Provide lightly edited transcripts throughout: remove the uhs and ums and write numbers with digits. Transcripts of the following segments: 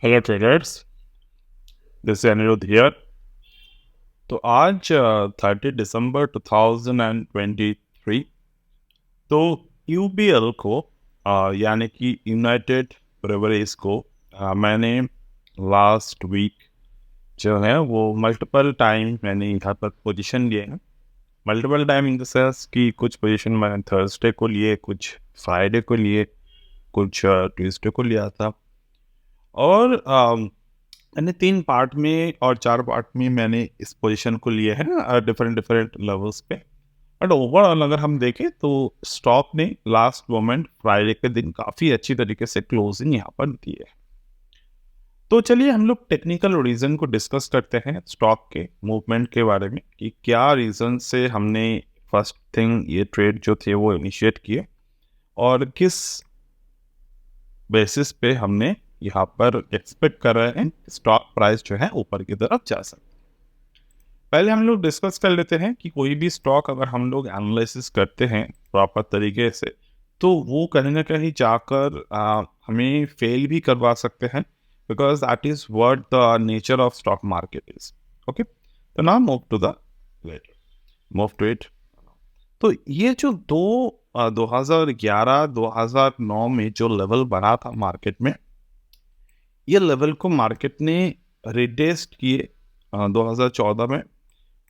Hello traders, this is Anirudh here. तो आज 30 दिसंबर 2023। तो यूबीएल को यानी कि यूनाइटेड ब्रेवरीज को मैंने लास्ट वीक जो है वो मल्टीपल टाइम मैंने यहाँ पर पोजीशन लिए हैं। Multiple time in the sense कि कुछ पोजीशन मैंने थर्सडे को लिए, कुछ फ्राइडे को लिए, कुछ ट्यूसडे को लिया था। और मैंने 3 पार्ट में और 4 पार्ट में मैंने इस पोजीशन को लिए हैं डिफरेंट डिफरेंट लेवल्स पे। बट ओवरऑल अगर हम देखें तो स्टॉक ने लास्ट मोमेंट फ्राइडे के दिन काफ़ी अच्छी तरीके से क्लोजिंग यहाँ पर दी है। तो चलिए हम लोग टेक्निकल रीज़न को डिस्कस करते हैं स्टॉक के मूवमेंट के बारे में कि क्या रीज़न से हमने फर्स्ट थिंग ये ट्रेड जो थे वो इनिशिएट किए और किस बेसिस पे हमने यहाँ पर एक्सपेक्ट कर रहे हैं स्टॉक प्राइस जो है ऊपर की तरफ जा सकता है। पहले हम लोग डिस्कस कर लेते हैं कि कोई भी स्टॉक अगर हम लोग एनालिसिस करते हैं प्रॉपर तरीके से तो वो कहीं ना कहीं जाकर हमें फेल भी करवा सकते हैं, because that is what the nature of stock market is. Okay, तो now move to the move to it. तो ये जो 2011-2009 में जो लेवल बना था मार्केट में, ये लेवल को मार्केट ने रिटेस्ट किए 2014 में।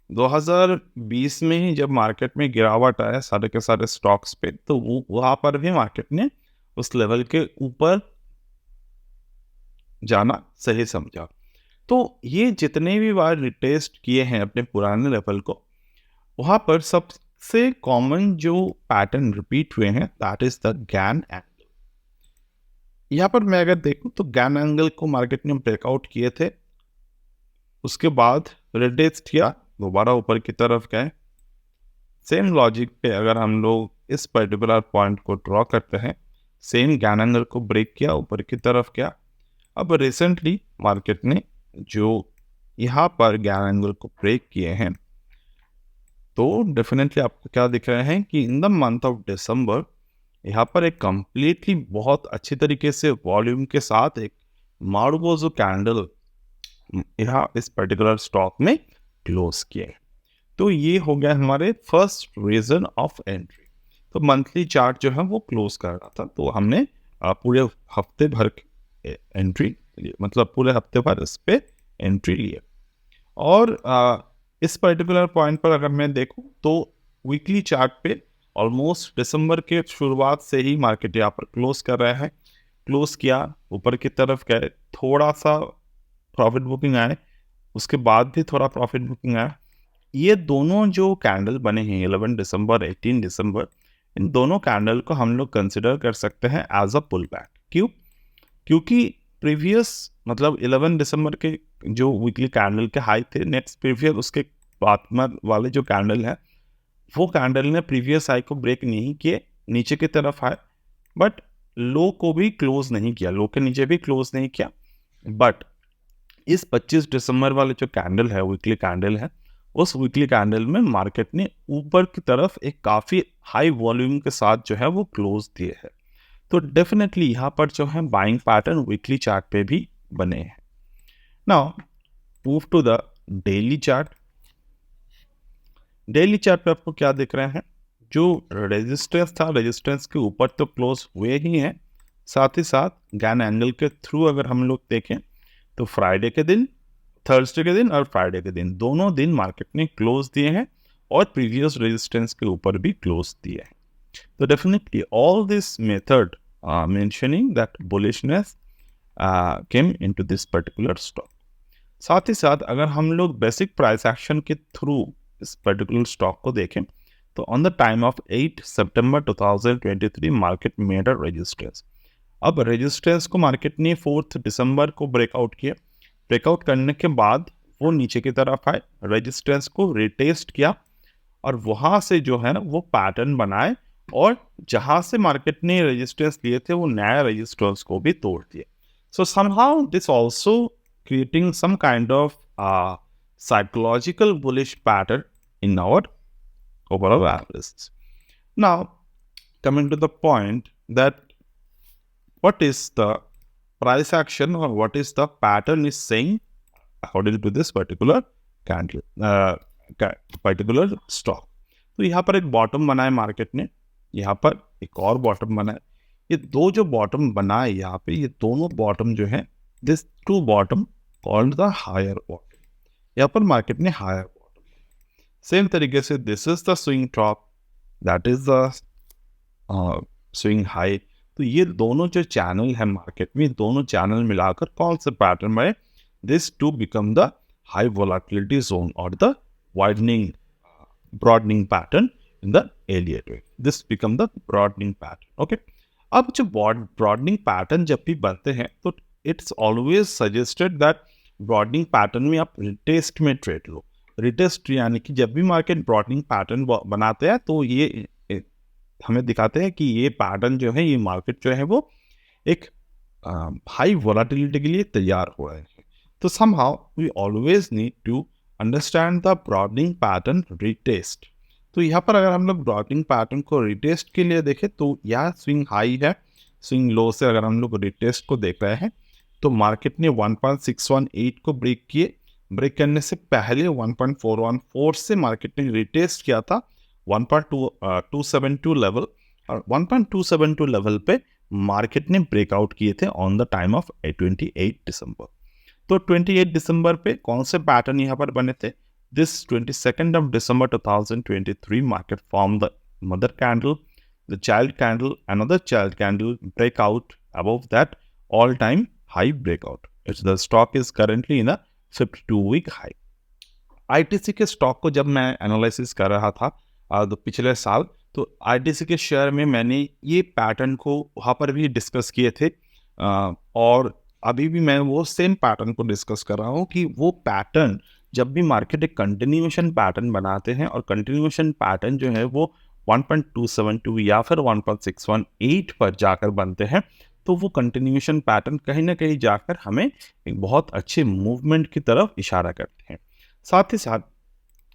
2020 में ही जब मार्केट में गिरावट आया सारे के सारे स्टॉक्स पे, तो वो वहाँ पर भी मार्केट ने उस लेवल के ऊपर जाना सही समझा। तो ये जितने भी बार रिटेस्ट किए हैं अपने पुराने लेवल को, वहाँ पर सबसे कॉमन जो पैटर्न रिपीट हुए हैं that is the Gann angle. यहाँ पर मैं अगर देखूं तो गैन एंगल को मार्केट ने ब्रेकआउट किए थे, उसके बाद रिटेस्ट किया, दोबारा ऊपर की तरफ गए। सेम लॉजिक पे अगर हम लोग इस पर्टिकुलर पॉइंट को ड्रॉ करते हैं, सेम गैन एंगल को ब्रेक किया, ऊपर की तरफ गया। अब रिसेंटली मार्केट ने जो यहाँ पर गैन एंगल को ब्रेक किए हैं, तो डेफिनेटली आपको क्या दिख रहे हैं कि in the month of December यहाँ पर एक कंप्लीटली बहुत अच्छी तरीके से वॉल्यूम के साथ एक मार्गोजो कैंडल यहाँ इस पर्टिकुलर स्टॉक में क्लोज किए। तो ये हो गया हमारे फर्स्ट रीजन ऑफ एंट्री। तो मंथली चार्ट जो है वो क्लोज कर रहा था, तो हमने पूरे हफ्ते भर एंट्री लिए, मतलब पूरे हफ्ते भर इस पे एंट्री लिए। और इस पर्टिकुलर पॉइंट पर अगर मैं देखूं तो वीकली चार्ट पे ऑलमोस्ट दिसंबर के शुरुआत से ही मार्केट यहाँ पर क्लोज कर रहा है। क्लोज किया, ऊपर की तरफ गए, थोड़ा सा प्रॉफिट बुकिंग आए, उसके बाद भी थोड़ा प्रॉफिट बुकिंग आया। ये दोनों जो कैंडल बने हैं 11 दिसंबर 18 दिसंबर, इन दोनों कैंडल को हम लोग कंसिडर कर सकते हैं एज अ पुल बैक। क्यों? क्योंकि प्रीवियस मतलब 11 दिसंबर के जो वीकली कैंडल के हाई थे, नेक्स्ट प्रीवियस उसके बाद में वाले जो कैंडल है, वो कैंडल ने प्रीवियस हाई को ब्रेक नहीं किए, नीचे की तरफ आए, बट लो को भी क्लोज नहीं किया, लो के नीचे भी क्लोज नहीं किया। बट इस 25 दिसंबर वाले जो कैंडल है, वीकली कैंडल है, उस वीकली कैंडल में मार्केट ने ऊपर की तरफ एक काफ़ी हाई वॉल्यूम के साथ जो है वो क्लोज दिए है। तो डेफिनेटली यहाँ पर जो है बाइंग पैटर्न वीकली चार्ट पे भी बने हैं। Now move to the daily chart. Daily chart पे आपको क्या दिख रहे हैं? जो रेजिस्टेंस था, रेजिस्टेंस के ऊपर तो क्लोज हुए ही हैं, साथ ही साथ गैन एंगल के थ्रू अगर हम लोग देखें तो फ्राइडे के दिन, थर्सडे के दिन और फ्राइडे के दिन, दोनों दिन मार्केट ने क्लोज दिए हैं और प्रीवियस रेजिस्टेंस के ऊपर भी क्लोज दिए हैं। तो definitely all this method mentioning that bullishness came into this particular stock. साथ ही साथ अगर हम लोग बेसिक प्राइस एक्शन के थ्रू इस पर्टिकुलर स्टॉक को देखें तो on the time of 8 September 2023 market made a resistance. अब रेजिस्टेंस को मार्केट ने 4 दिसंबर को ब्रेकआउट किया। ब्रेकआउट करने के बाद वो नीचे की तरफ आए, रेजिस्टेंस को रिटेस्ट किया और वहाँ से जो है ना वो पैटर्न बनाए, और जहाँ से मार्केट ने रेजिस्टेंस लिए थे वो नया रेजिस्टेंस को भी तोड़ दिए। सो somehow this also creating some kind of psychological bullish pattern in our overall analysis. Now, coming to the point that what is the price action or what is the pattern is saying according to this particular candle, particular stock. तो यहाँ पर एक bottom बना है market ने, यहाँ पर एक और बॉटम बना है. ये दो जो बॉटम बना है यहाँ पे, ये दोनों बॉटम जो है, this two bottom called the higher bottom. यहाँ पर मार्केट ने हायर बॉटम. सेम तरीके से this is the swing top, that is the swing high. तो ये दोनों जो चैनल है मार्केट में, दोनों चैनल मिलाकर कौन से पैटर्न में, this to become the high volatility zone और the widening broadening pattern in the Elliott wave. This become the broadening pattern. Okay. अब जो broadening pattern जब भी बनते हैं तो it's always suggested that broadening pattern में आप retest में trade लो. Retest यानी कि जब भी मार्केट broadening pattern बनाते हैं तो ये हमें दिखाते हैं कि ये पैटर्न जो है, ये मार्केट जो है वो एक हाई वोलेटिलिटी के लिए तैयार हो रहे हैं. तो somehow we always need to understand the broadening pattern retest. तो यहाँ पर अगर हम लोग ब्रॉडनिंग पैटर्न को रिटेस्ट के लिए देखें तो यह स्विंग हाई है, स्विंग लो से अगर हम लोग रिटेस्ट को देख रहे हैं तो मार्केट ने 1.618 को ब्रेक किए. ब्रेक करने से पहले 1.414 से मार्केट ने रिटेस्ट किया था 1.272 लेवल, और 1.272 लेवल पे मार्केट ने ब्रेकआउट किए थे ऑन द टाइम ऑफ 28 दिसंबर. तो 28 दिसंबर पे कौन से पैटर्न यहाँ पर बने थे? This 22nd of December 2023 market formed the mother candle, the child candle, another child candle breakout above that all-time high breakout. The stock is currently in a 52-week high. ITC के stock को जब मैं analysis कर रहा था तो पिछले साल, तो ITC के शेयर में मैंने ये पैटर्न को वहाँ पर भी डिस्कस किए थे, और अभी भी मैं वो सेम पैटर्न को डिस्कस कर रहा हूँ कि वो पैटर्न जब भी मार्केट एक कंटिन्यूएशन पैटर्न बनाते हैं और कंटिन्यूएशन पैटर्न जो है वो 1.272 या फिर 1.618 पर जाकर बनते हैं, तो वो कंटिन्यूएशन पैटर्न कहीं ना कहीं जाकर हमें एक बहुत अच्छे मूवमेंट की तरफ इशारा करते हैं. साथ ही साथ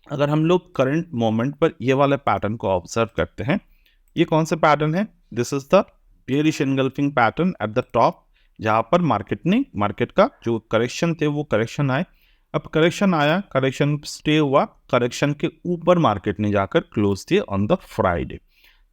अगर हम लोग करंट मोमेंट पर ये वाले पैटर्न को ऑब्जर्व करते हैं, ये कौन सा पैटर्न है? This is the bearish engulfing pattern at the top, जहाँ पर मार्केट का जो करेक्शन थे वो करेक्शन आए. अब करेक्शन आया, करेक्शन स्टे हुआ, करेक्शन के ऊपर मार्केट ने जाकर क्लोज दिए ऑन द फ्राइडे.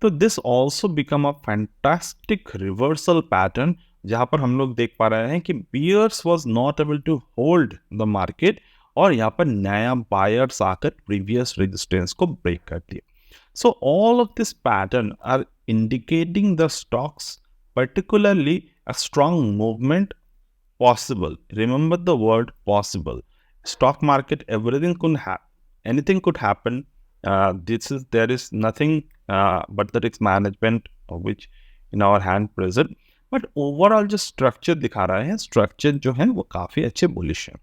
तो this also become a fantastic reversal pattern, जहाँ पर हम लोग देख पा रहे हैं कि bears was not able to hold the market और यहाँ पर नया बायर्स आकर प्रीवियस रेजिस्टेंस को ब्रेक कर दिए. So all of this pattern are indicating the stocks, particularly a strong movement possible. Remember the word possible. Stock market, everything could happen. Anything could happen. There is nothing but the risk management of which in our hand present. But overall जो structure दिखा रहा है, structure जो है वो काफ़ी अच्छे bullish है.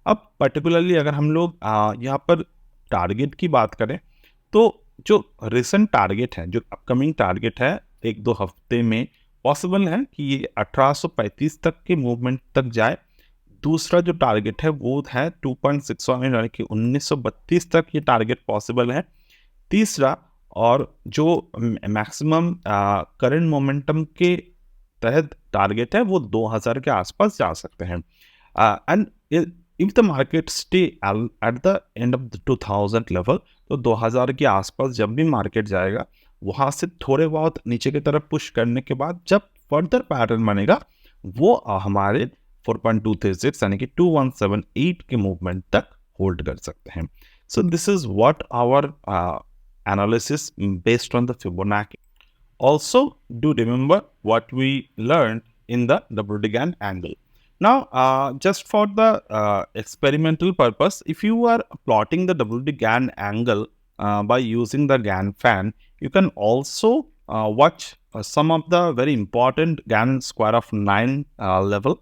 अब particularly अगर हम लोग यहाँ पर टारगेट की बात करें तो जो recent टारगेट है, जो upcoming टारगेट है, एक दो हफ्ते में पॉसिबल है कि ये 1835 तक के मूवमेंट तक जाए. दूसरा जो टारगेट है वो है 2.61 यानी कि 1932 तक ये टारगेट पॉसिबल है. तीसरा और जो मैक्सिमम करंट मोमेंटम के तहत टारगेट है वो 2000 के आसपास जा सकते हैं. And if the market stay at the end of the 2000 level, तो 2000 के आसपास जब भी मार्केट जाएगा, वहाँ से थोड़े बहुत नीचे की तरफ पुश करने के बाद जब फर्दर पैटर्न बनेगा वो हमारे 4.236 यानी कि 2178 के मूवमेंट तक होल्ड कर सकते हैं. So this is what our analysis based on the Fibonacci. Also do remember what we learn in the WD-GAN angle. Now, just for the experimental purpose, if you are plotting the WD-GAN angle by using the GAN fan, you can also watch some of the very important GAN square of 9 level,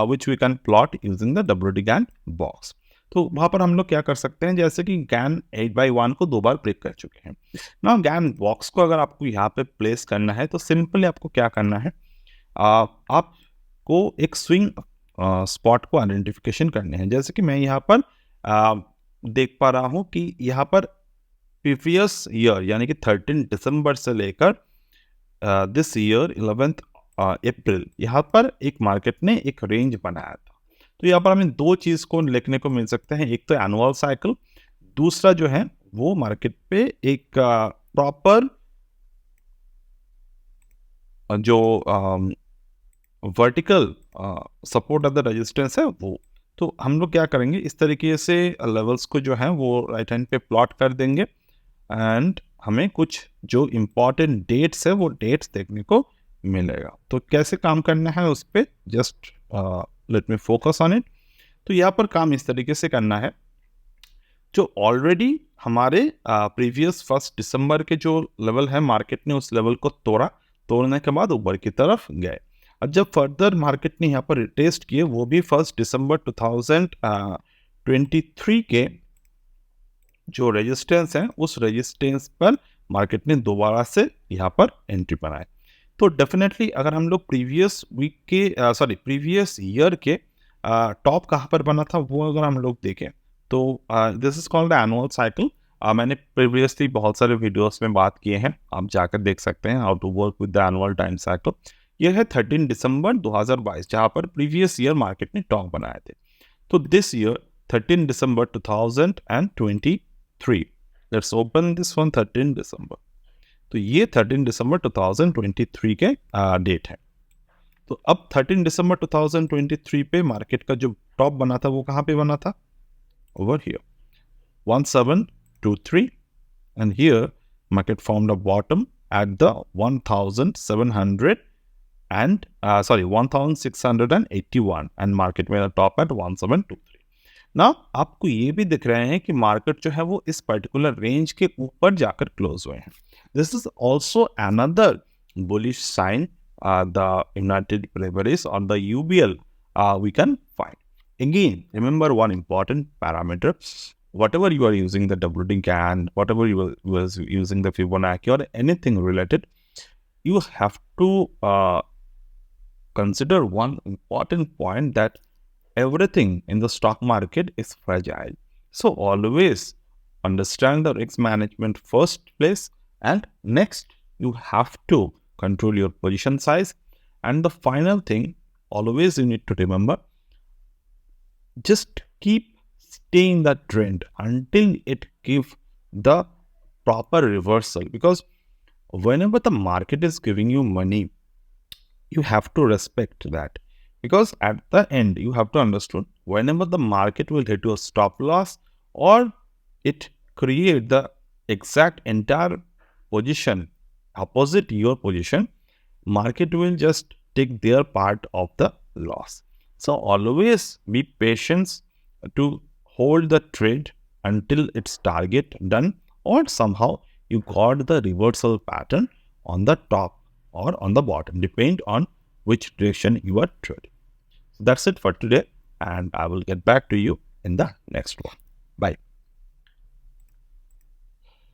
which we can plot using the WD-GAN box. तो वहाँ पर हम लोग क्या कर सकते हैं, जैसे कि GAN 8/1 को 2 बार ब्रेक कर चुके हैं. ना GAN बॉक्स को अगर आपको यहाँ पे प्लेस करना है तो सिंपली आपको क्या करना है, आपको एक स्विंग स्पॉट को आइडेंटिफिकेशन करने हैं. जैसे कि मैं यहाँ पर देख पा रहा हूँ कि यहाँ पर प्रीवियस ईयर यानी कि 13 दिसंबर से लेकर दिस ईयर 11 अप्रैल, यहाँ पर एक मार्केट ने एक रेंज बनाया था। तो यहाँ पर हमें दो चीज़ को लिखने को मिल सकते हैं, एक तो एनुअल साइकिल, दूसरा जो है वो मार्केट पे एक प्रॉपर जो vertical support of the resistance है वो। तो हम लोग क्या करेंगे, इस तरीके से लेवल्स को जो है वो राइट हैंड पे प्लॉट कर देंगे एंड हमें कुछ जो इम्पोर्टेंट डेट्स है वो डेट्स देखने को मिलेगा। तो कैसे काम करना है उस पर just let me focus on it. तो यहाँ पर काम इस तरीके से करना है, जो ऑलरेडी हमारे प्रीवियस 1 दिसंबर के जो लेवल है मार्केट ने उस लेवल को तोड़ने के बाद ऊपर की तरफ गए। अब जब फर्दर मार्केट ने यहाँ पर रिटेस्ट किए, वो भी 1 दिसंबर 2023 के जो रेजिस्टेंस है उस रेजिस्टेंस पर मार्केट ने दोबारा से यहाँ पर एंट्री बनाए। तो डेफिनेटली अगर हम लोग प्रीवियस ईयर के टॉप कहाँ पर बना था वो अगर हम लोग देखें तो this is called the annual cycle. मैंने प्रीवियसली बहुत सारे वीडियोस में बात किए हैं, आप जाकर देख सकते हैं how to work with the annual time cycle. यह है 13 दिसंबर 2022 जहाँ पर प्रीवियस ईयर मार्केट ने टॉप बनाए थे। तो दिस ईयर 13 दिसंबर 2023, लेट्स ओपन दिस वन 13 दिसंबर। तो ये 13 दिसंबर 2023 के डेट है। तो अब 13 दिसंबर 2023 पे मार्केट का जो टॉप बना था वो कहाँ पे बना था, over here 1723, and here market formed a bottom at the 1681 and market made a top at 1723. now आपको ये भी दिख रहे हैं कि मार्केट जो है वो इस पर्टिकुलर रेंज के ऊपर जाकर क्लोज हुए हैं। This is also another bullish sign the United Breweries or the UBL we can find. Again, remember one important parameter. Whatever you are using the WD CAN, whatever you was using the Fibonacci or anything related, you have to consider one important point that everything in the stock market is fragile. So always understand the risk management first place, and next you have to control your position size. And the final thing, always you need to remember, just keep staying that trend until it gives the proper reversal, because whenever the market is giving you money, you have to respect that, because at the end you have to understand whenever the market will hit your stop loss or it create the exact entire position opposite your position, market will just take their part of the loss. So always be patient to hold the trade until its target done, or somehow you got the reversal pattern on the top or on the bottom, depend on which direction you are trading. So that's it for today, and I will get back to you in the next one. Bye.